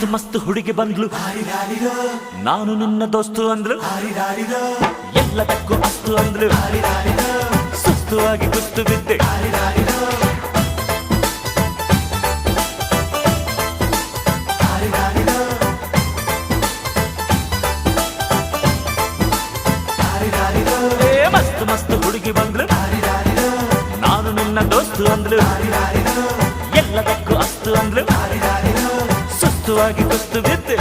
ಮಸ್ತ್ ಮಸ್ತ್ ಹುಡುಗಿ ಬಂದ್ಲು, ನಾನು ನಿನ್ನ ದೋಸ್ತು ಅಂದ್ಲು, ಎಲ್ಲದಕ್ಕೂ ಅಸ್ತು ಅಂದ್ಲು, ಸುಸ್ತು ಆಗಿ ಕುಸ್ತು ಬಿದ್ದೆ. ಮಸ್ತ್ ಮಸ್ತ್ ಹುಡುಗಿ ಬಂದ್ಲು, ನಾನು ನಿನ್ನ ದೋಸ್ತು ಅಂದ್ಲು, ಎಲ್ಲದಕ್ಕೂ ಅಸ್ತು ಅಂದ್ಲು, ಸುಸ್ತುವಾಗಿ ಕುಸ್ತು ಬಿದ್ದೆ.